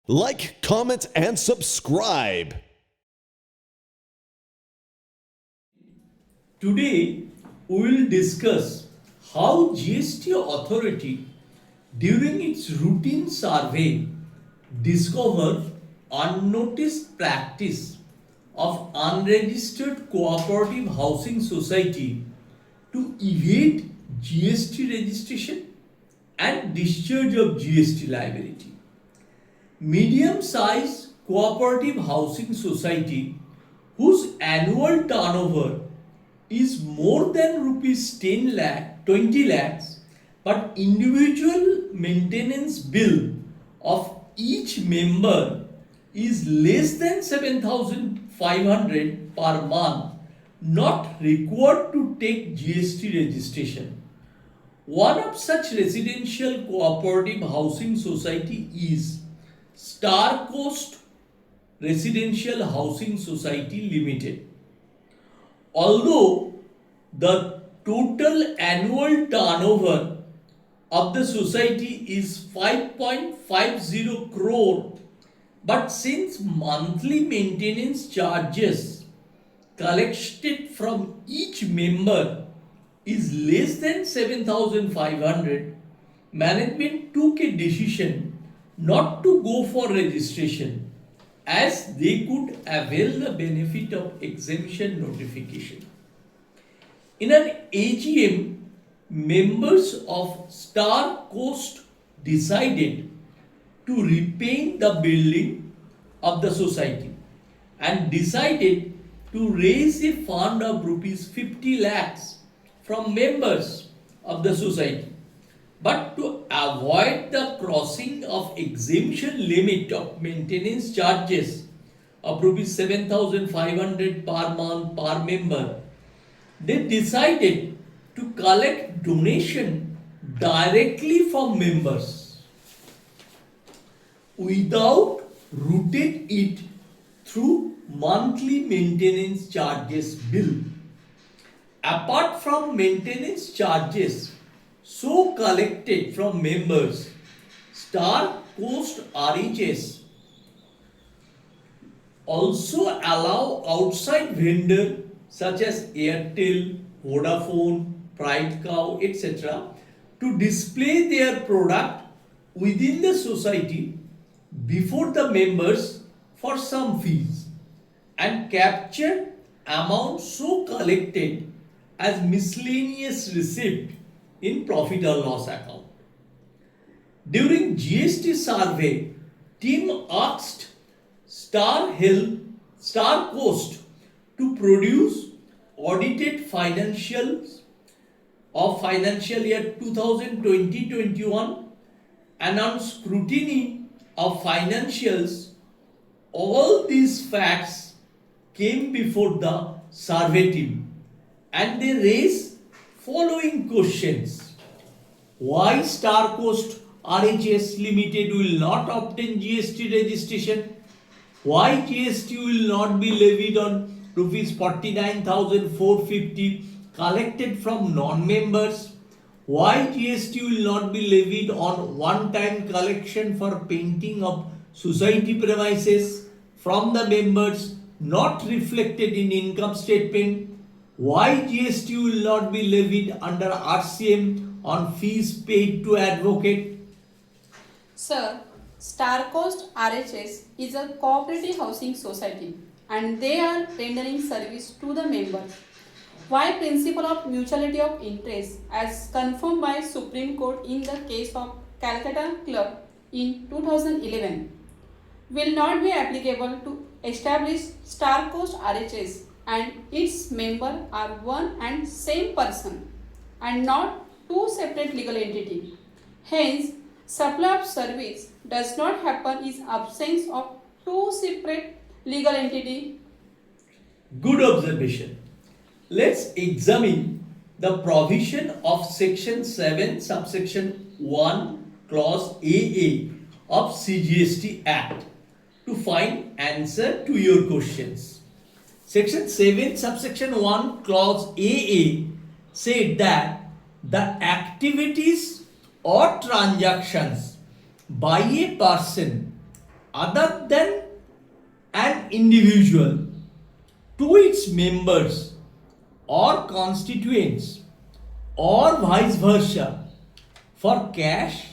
Like, comment, and subscribe. Today, we will discuss how GST authority during its routine survey discovered unnoticed practice of unregistered cooperative housing society to evade GST registration and discharge of GST liability. Medium-sized cooperative housing society whose annual turnover is more than rupees 10 lakh, 20 lakhs, but individual maintenance bill of each member is less than 7,500 per month, not required to take GST registration. One of such residential cooperative housing society is Star Coast Residential Housing Society Limited. Although the total annual turnover of the society is 5.50 crore, but since monthly maintenance charges collected from each member is less than 7,500, management took a decision not to go for registration as they could avail the benefit of exemption notification. In an AGM, members of Star Coast decided to repaint the building of the society and decided to raise a fund of rupees 50 lakhs from members of the society. But to avoid the crossing of exemption limit of maintenance charges of rupees 7,500 per month per member, they decided to collect donation directly from members without routing it through monthly maintenance charges bill. Apart from maintenance charges so collected from members, Star Coast RHS also allow outside vendor such as Airtel, Vodafone, Pride Cow, etc. to display their product within the society before the members for some fees and capture amount so collected as miscellaneous receipt in profit or loss account. During GST survey, team asked Star Coast to produce audited financials of financial year 2020-21 and on scrutiny of financials. All these facts came before the survey team and they raised following questions. Why Star Coast RHS Limited will not obtain GST registration? Why GST will not be levied on rupees 49,450 collected from non-members? Why GST will not be levied on one-time collection for painting of society premises from the members not reflected in income statement? Why GST will not be levied under RCM on fees paid to advocate? Sir, Star Coast RHS is a cooperative housing society and they are rendering service to the members. Why principle of mutuality of interest as confirmed by Supreme Court in the case of Calcutta Club in 2011 will not be applicable to establish Star Coast RHS and its member are one and same person and not two separate legal entities. Hence, supply of service does not happen in absence of two separate legal entities. Good observation. Let's examine the provision of section 7 subsection 1 clause AA of CGST Act to find answer to your questions. Section 7 subsection 1 clause AA said that the activities or transactions by a person other than an individual to its members or constituents or vice versa for cash,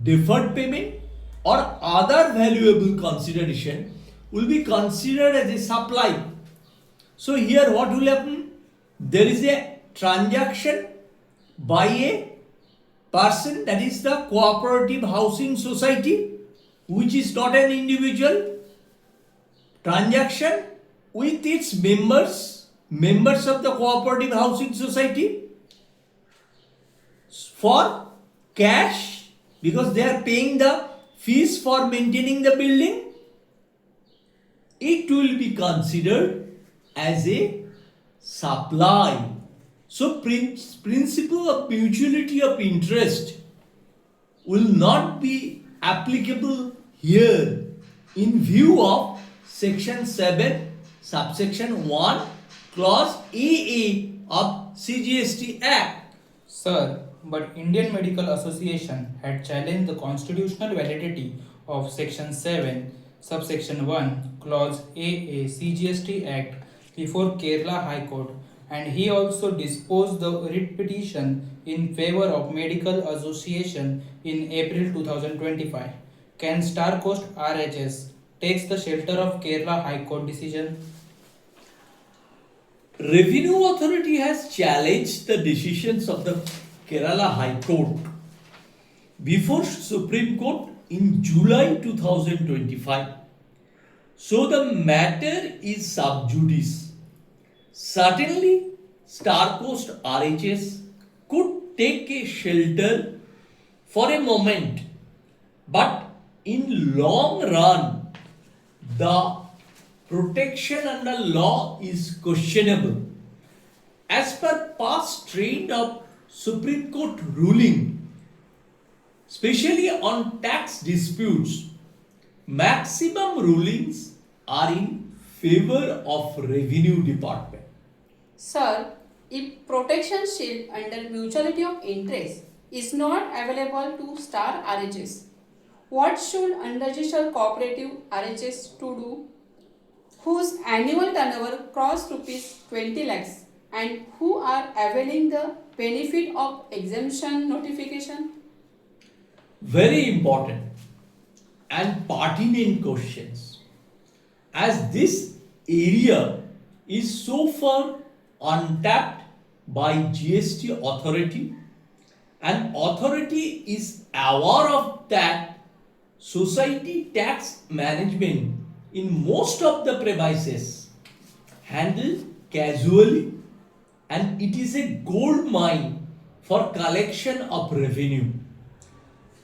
deferred payment or other valuable consideration will be considered as a supply. So here what will happen? There is a transaction by a person, that is the cooperative housing society, which is not an individual, transaction with its members of the cooperative housing society for cash, because they are paying the fees for maintaining the building. It will be considered as a supply. So principle of mutuality of interest will not be applicable here in view of section 7 subsection 1 clause AA of CGST Act. Sir, but Indian Medical Association had challenged the constitutional validity of Section 7, subsection 1, clause AA CGST Act before Kerala High Court, and he also disposed the writ petition in favor of Medical Association in April 2025. Can Star Coast RHS takes the shelter of Kerala High Court decision? Revenue Authority has challenged the decisions of the Kerala High Court before Supreme Court in July 2025. So the matter is sub judice. Certainly, Star Coast RHS could take a shelter for a moment, but in long run, the protection under law is questionable. As per past trend of Supreme Court ruling, especially on tax disputes, maximum rulings are in favor of Revenue Department. Sir, if protection shield under mutuality of interest is not available to Star RHS, what should unregistered cooperative RHS to do, whose annual turnover cross rupees 20 lakhs and who are availing the benefit of exemption notification? Very important and pertinent questions, as this area is so far untapped by GST authority, and authority is aware of that society tax management in most of the premises handled casually, and it is a gold mine for collection of revenue.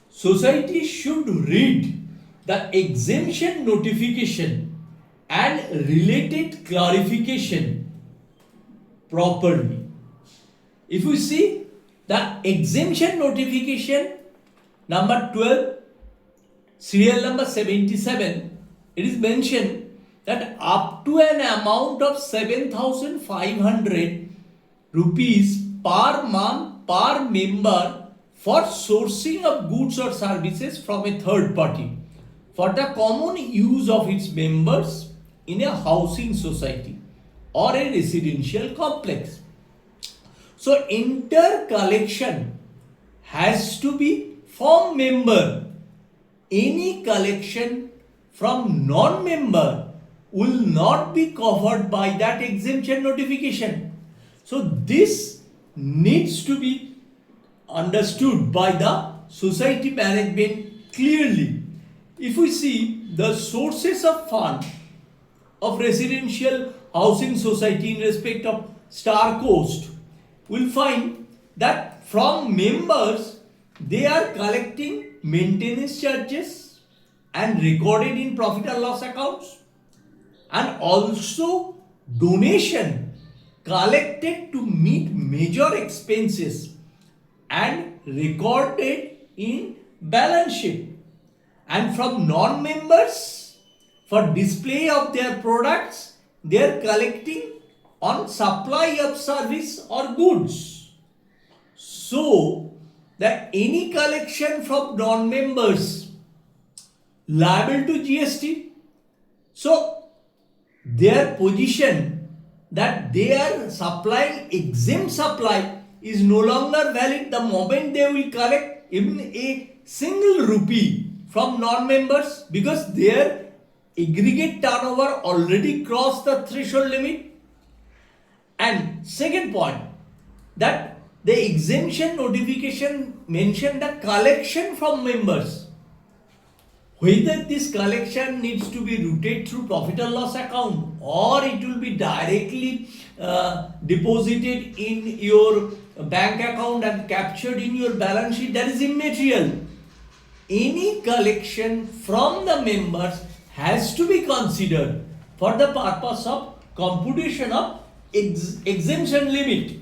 Society should read the exemption notification and related clarification properly. If we see the exemption notification number 12, serial number 77, it is mentioned that up to an amount of 7,500 rupees per month per member for sourcing of goods or services from a third party for the common use of its members in a housing society or a residential complex. So inter-collection has to be from member. Any collection from non-member will not be covered by that exemption notification. So this needs to be understood by the society management clearly. If we see the sources of fund of residential housing society in respect of Star Coast, we'll find that from members they are collecting maintenance charges and recorded in profit and loss accounts, and also donation collected to meet major expenses and recorded in balance sheet, and from non-members for display of their products they are collecting on supply of service or goods. So that any collection from non-members liable to GST. So their position that they are supplying exempt supply is no longer valid the moment they will collect even a single rupee from non-members, because their aggregate turnover already crossed the threshold limit. And second point, that the exemption notification mentioned the collection from members. Whether this collection needs to be routed through profit and loss account or it will be directly deposited in your bank account and captured in your balance sheet, that is immaterial. Any collection from the members has to be considered for the purpose of computation of exemption limit.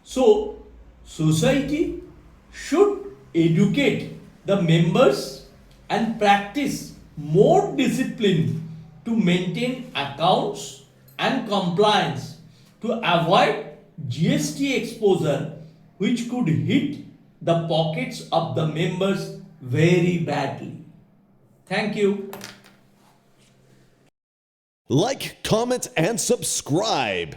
So, society should educate the members and practice more discipline to maintain accounts and compliance to avoid GST exposure, which could hit the pockets of the members very badly. Thank you. Like, comment, and subscribe.